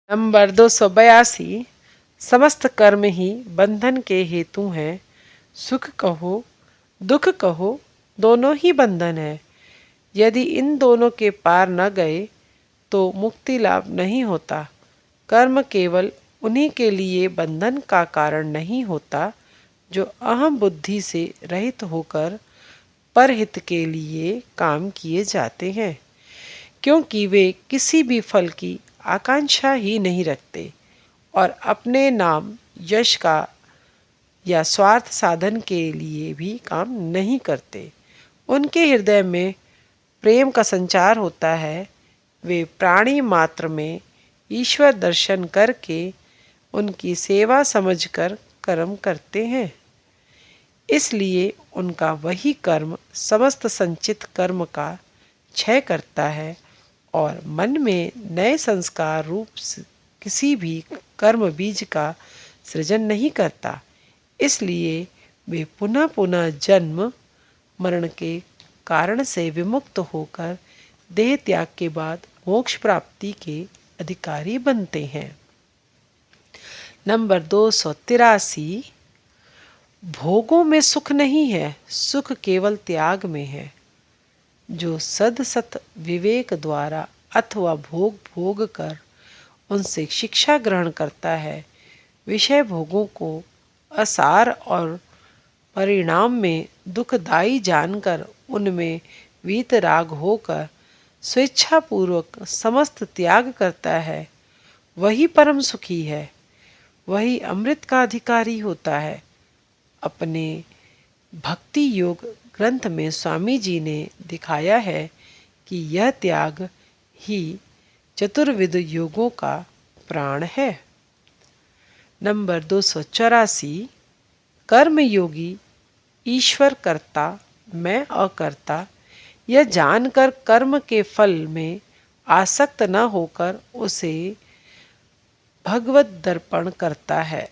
Number 282। समस्त कर्म ही बंधन के हेतु हैं। सुख कहो दुख कहो, दोनों ही बंधन है। यदि इन दोनों के पार न गए तो मुक्ति लाभ नहीं होता। कर्म केवल उन्हीं के लिए बंधन का कारण नहीं होता जो अहम बुद्धि से रहित होकर परहित के लिए काम किए जाते हैं, क्योंकि वे किसी भी फल की आकांक्षा ही नहीं रखते और अपने नाम यश का या स्वार्थ साधन के लिए भी काम नहीं करते। उनके हृदय में प्रेम का संचार होता है। वे प्राणी मात्र में ईश्वर दर्शन करके उनकी सेवा समझकर कर्म करते हैं। इसलिए उनका वही कर्म समस्त संचित कर्म का क्षय करता है और मन में नए संस्कार रूप किसी भी कर्म बीज का सृजन नहीं करता। इसलिए वे पुनः पुनः जन्म मरण के कारण से विमुक्त होकर देह त्याग के बाद मोक्ष प्राप्ति के अधिकारी बनते हैं। नंबर 283। भोगों में सुख नहीं है, सुख केवल त्याग में है। जो सद सत विवेक द्वारा अथवा भोग भोग कर उनसे शिक्षा ग्रहण करता है, विषय भोगों को असार और परिणाम में दुखदायी जानकर उनमें वीतराग होकर स्वेच्छापूर्वक समस्त त्याग करता है, वही परम सुखी है, वही अमृत का अधिकारी होता है। अपने भक्ति योग ग्रंथ में स्वामी जी ने दिखाया है कि यह त्याग ही चतुर्विध योगों का प्राण है। नंबर 284। कर्मयोगी ईश्वर कर्ता मैं अकर्ता यह जानकर कर्म के फल में आसक्त न होकर उसे भगवत दर्पण करता है।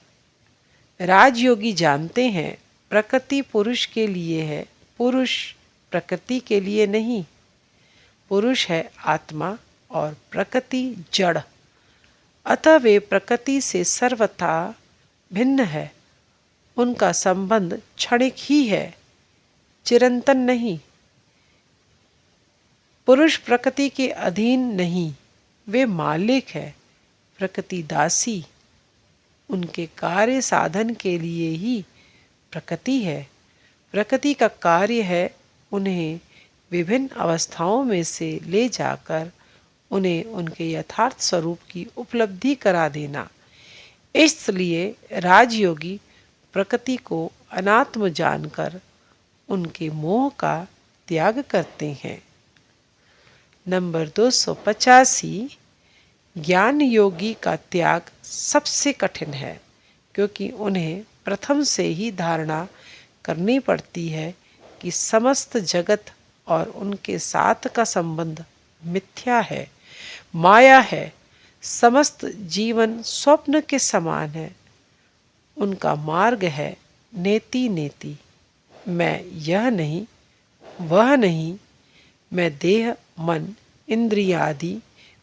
राजयोगी जानते हैं प्रकृति पुरुष के लिए है, पुरुष प्रकृति के लिए नहीं। पुरुष है आत्मा और प्रकृति जड़, अतः वे प्रकृति से सर्वथा भिन्न है। उनका संबंध क्षणिक ही है, चिरंतन नहीं। पुरुष प्रकृति के अधीन नहीं, वे मालिक है, प्रकृति दासी। उनके कार्य साधन के लिए ही प्रकृति है। प्रकृति का कार्य है उन्हें विभिन्न अवस्थाओं में से ले जाकर उन्हें उनके यथार्थ स्वरूप की उपलब्धि करा देना। इसलिए राजयोगी प्रकृति को अनात्म जानकर उनके मोह का त्याग करते हैं। नंबर 285। ज्ञान योगी का त्याग सबसे कठिन है, क्योंकि उन्हें प्रथम से ही धारणा करनी पड़ती है कि समस्त जगत और उनके साथ का संबंध मिथ्या है, माया है। समस्त जीवन स्वप्न के समान है। उनका मार्ग है नेति नेति। मैं यह नहीं, वह नहीं, मैं देह मन इंद्रिय आदि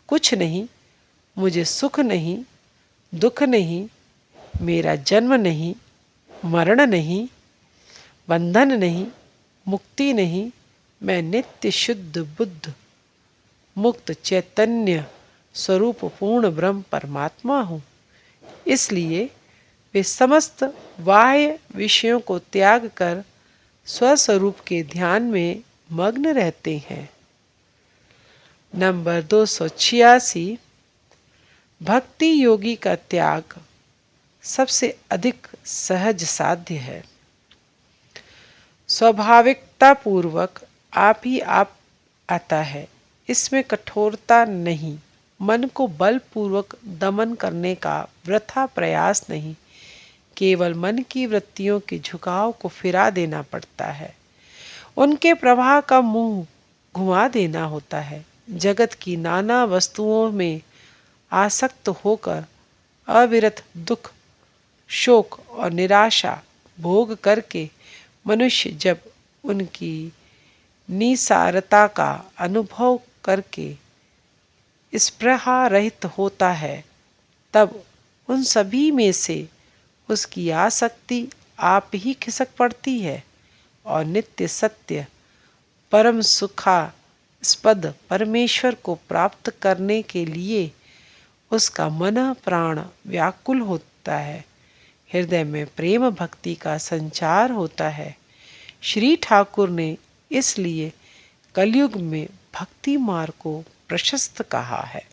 कुछ नहीं, मुझे सुख नहीं दुख नहीं, मेरा जन्म नहीं मरण नहीं, बंधन नहीं मुक्ति नहीं, मैं नित्य शुद्ध बुद्ध मुक्त चैतन्य स्वरूप पूर्ण ब्रह्म परमात्मा हूँ। इसलिए वे समस्त बाह्य विषयों को त्याग कर स्वस्वरूप के ध्यान में मग्न रहते हैं। नंबर 286। भक्ति योगी का त्याग सबसे अधिक सहज साध्य है। स्वाभाविकता पूर्वक आप ही आप आता है, इसमें कठोरता नहीं, मन को बलपूर्वक दमन करने का वृथा प्रयास नहीं, केवल मन की वृत्तियों के झुकाव को फिरा देना पड़ता है, उनके प्रवाह का मुंह घुमा देना होता है। जगत की नाना वस्तुओं में आसक्त होकर अविरत दुख शोक और निराशा भोग करके मनुष्य जब उनकी निसारता का अनुभव करके स्पृहा रहित होता है तब उन सभी में से उसकी आसक्ति आप ही खिसक पड़ती है और नित्य सत्य परम सुखास्पद परमेश्वर को प्राप्त करने के लिए उसका मन प्राण व्याकुल होता है। हृदय में प्रेम भक्ति का संचार होता है। श्री ठाकुर ने इसलिए कलयुग में भक्ति मार्ग को प्रशस्त कहा है।